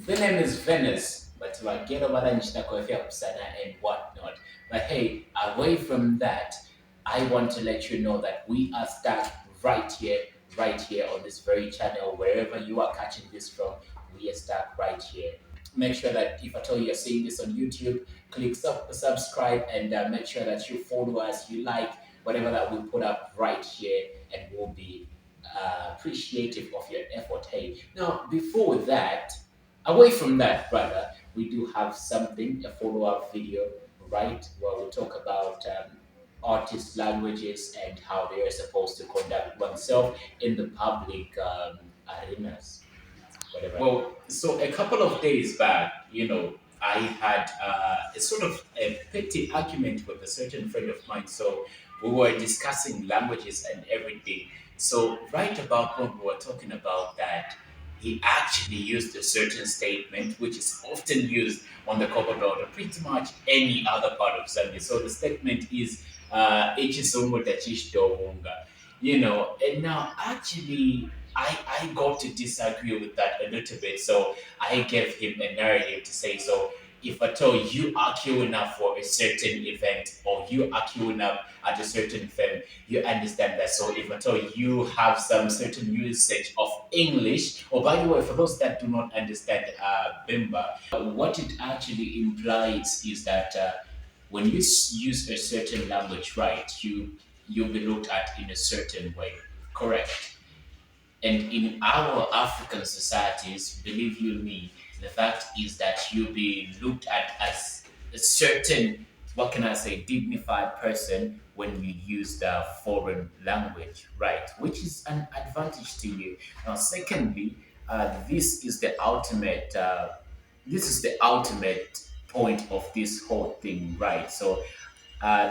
The name is Venice, but get over and whatnot. But hey, away from that, I want to let you know that we are stuck right here on this very channel, wherever you are catching this from, we are stuck right here. Make sure that if at all you're seeing this on YouTube, click subscribe and make sure that you follow us, you like whatever that we put up right here, and we'll be appreciative of your effort. Hey, now before that, away from that, brother, we do have something, a follow-up video, right, where we talk about artist languages and how they are supposed to conduct oneself in the public arenas, whatever. Well, so a couple of days back, I had a sort of a petty argument with a certain friend of mine. So we were discussing languages and everything. So right about when we were talking about that, he actually used a certain statement which is often used on the Copper Belt or pretty much any other part of Zambia. So the statement is "Echisongo tachishidobunga," and now actually I got to disagree with that a little bit. So I gave him a narrative to say, so if at all you are queuing up for a certain event or you are queuing up at a certain firm, you understand that. So if at all you have some certain usage of English, or by the way, for those that do not understand Bimba, what it actually implies is that when you use a certain language, right, you'll be looked at in a certain way, correct? And in our African societies, believe you me, the fact is that you'll be looked at as a certain, what can I say, dignified person when you use the foreign language, right? Which is an advantage to you. Now, secondly, this is the ultimate. This is the ultimate point of this whole thing, right? So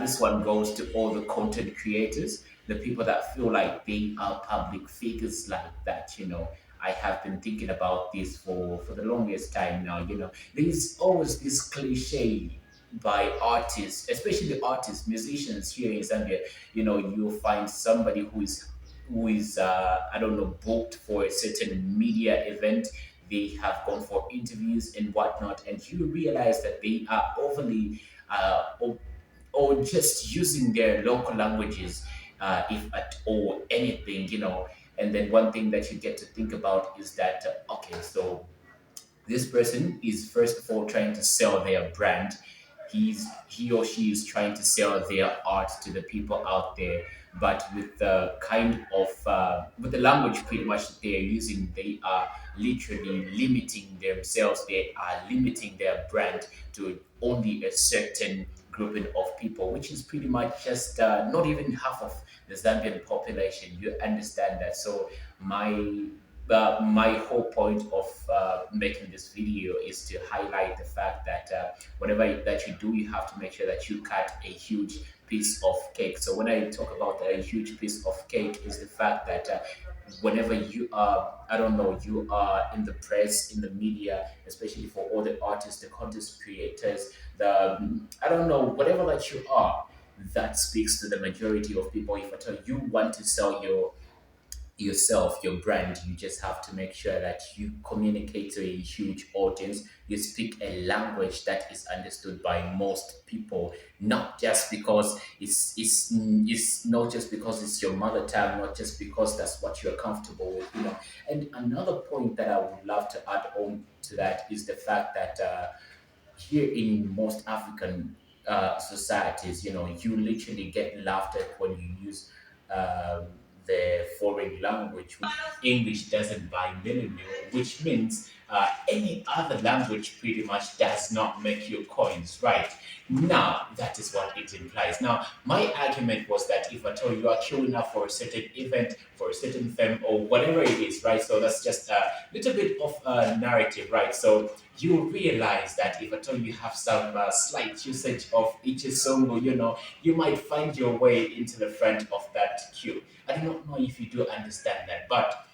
this one goes to all the content creators, the people that feel like they are public figures like that. I have been thinking about this for the longest time now. There's always this cliche by artists, especially artists, musicians here in Zambia. You'll find somebody who is I don't know, booked for a certain media event. They have gone for interviews and whatnot, and you realize that they are overly or just using their local languages, if at all anything. And then one thing that you get to think about is that, okay, so this person is first of all trying to sell their brand. He or she is trying to sell their art to the people out there, but with the kind of with the language pretty much that they are using, they are literally limiting themselves. They are limiting their brand to only a certain grouping of people, which is pretty much just not even half of the Zambian population. You understand that? So my whole point of making this video is to highlight the fact that whatever that you do, you have to make sure that you cut a huge piece of cake. So when I talk about a huge piece of cake, is the fact that whenever you are, I don't know, you are in the press, in the media, especially for all the artists, the content creators, I don't know, whatever that you are, that speaks to the majority of people. If at all you want to sell yourself, your brand, you just have to make sure that you communicate to a huge audience. You speak a language that is understood by most people, not just because it's not just because it's your mother tongue, not just because that's what you're comfortable with. And another point that I would love to add on to that is the fact that here in most African societies, you literally get laughed at when you use um, the foreign language. English doesn't buy millennial, which means any other language pretty much does not make you coins, right? Now, that is what it implies. Now, my argument was that if at all you are queuing up for a certain event, for a certain film, or whatever it is, right? So that's just a little bit of a narrative, right? So you realize that if at all you have some slight usage of each song, you might find your way into the front of that queue. I do not know if you do understand that, but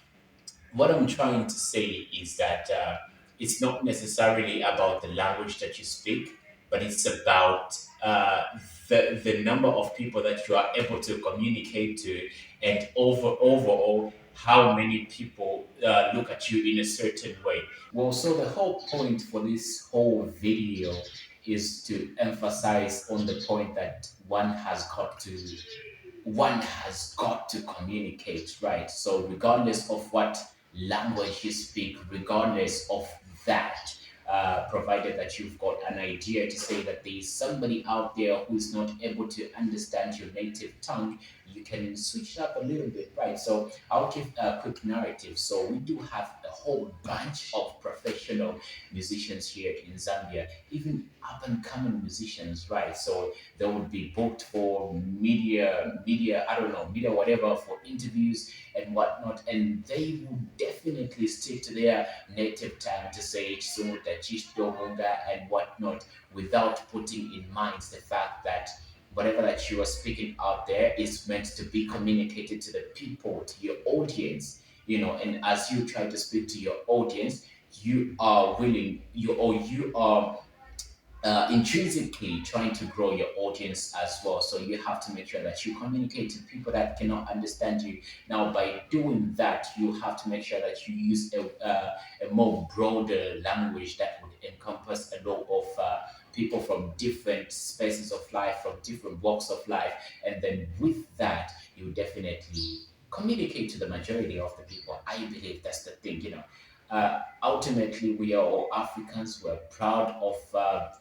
what I'm trying to say is that it's not necessarily about the language that you speak, but it's about the number of people that you are able to communicate to, and overall how many people look at you in a certain way. Well, so the whole point for this whole video is to emphasize on the point that one has got to communicate, right? So, regardless of what language you speak, regardless of that, provided that you've got an idea to say that there is somebody out there who's not able to understand your native tongue, you can switch it up a little bit, right? So, I'll give a quick narrative. So, we do have a whole bunch of professional musicians here in Zambia, even up and coming musicians, right? So, they would be booked for media, I don't know, media, whatever, for interviews and whatnot. And they would definitely stick to their native tongue to say Chisumuta, Chishdobunga, and whatnot, without putting in mind the fact that whatever that you are speaking out there is meant to be communicated to the people, to your audience, and as you try to speak to your audience, you are willing, you are intrinsically trying to grow your audience as well. So you have to make sure that you communicate to people that cannot understand you. Now, by doing that, you have to make sure that you use a more broader language that would encompass a lot of people from different spaces of life, from different walks of life. And then with that, you definitely communicate to the majority of the people. I believe that's the thing. Ultimately, we are all Africans. We're proud of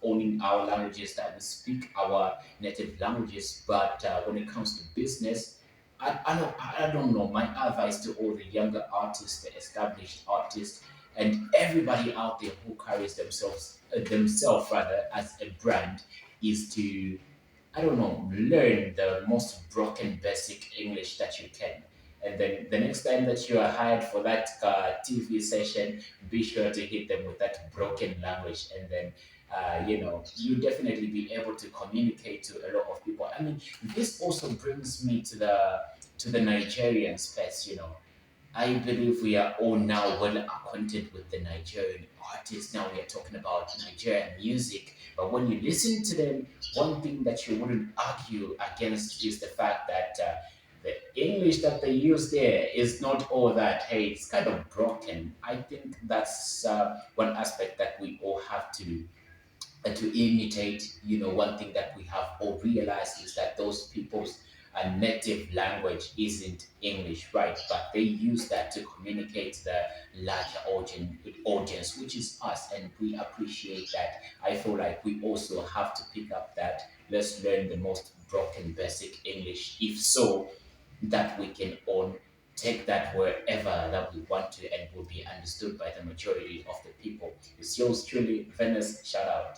owning our languages that we speak, our native languages. But when it comes to business, I don't know. My advice to all the younger artists, the established artists, and everybody out there who carries themselves rather as a brand is to, I don't know, learn the most broken basic English that you can. And then the next time that you are hired for that TV session, be sure to hit them with that broken language. And then, you definitely be able to communicate to a lot of people. I mean, this also brings me to the Nigerian space. I believe we are all now well acquainted with the Nigerian artists. Now we are talking about Nigerian music. But when you listen to them, one thing that you wouldn't argue against is the fact that the English that they use there is not all that. Hey, it's kind of broken. I think that's one aspect that we all have to imitate. One thing that we have all realized is that those people's native language isn't English, right? But they use that to communicate the larger audience, which is us, and we appreciate that. I feel like we also have to pick up that. Let's learn the most broken basic English, if so, that we can all take that wherever that we want to and will be understood by the majority of the people. It's yours truly, Venice. Shout out.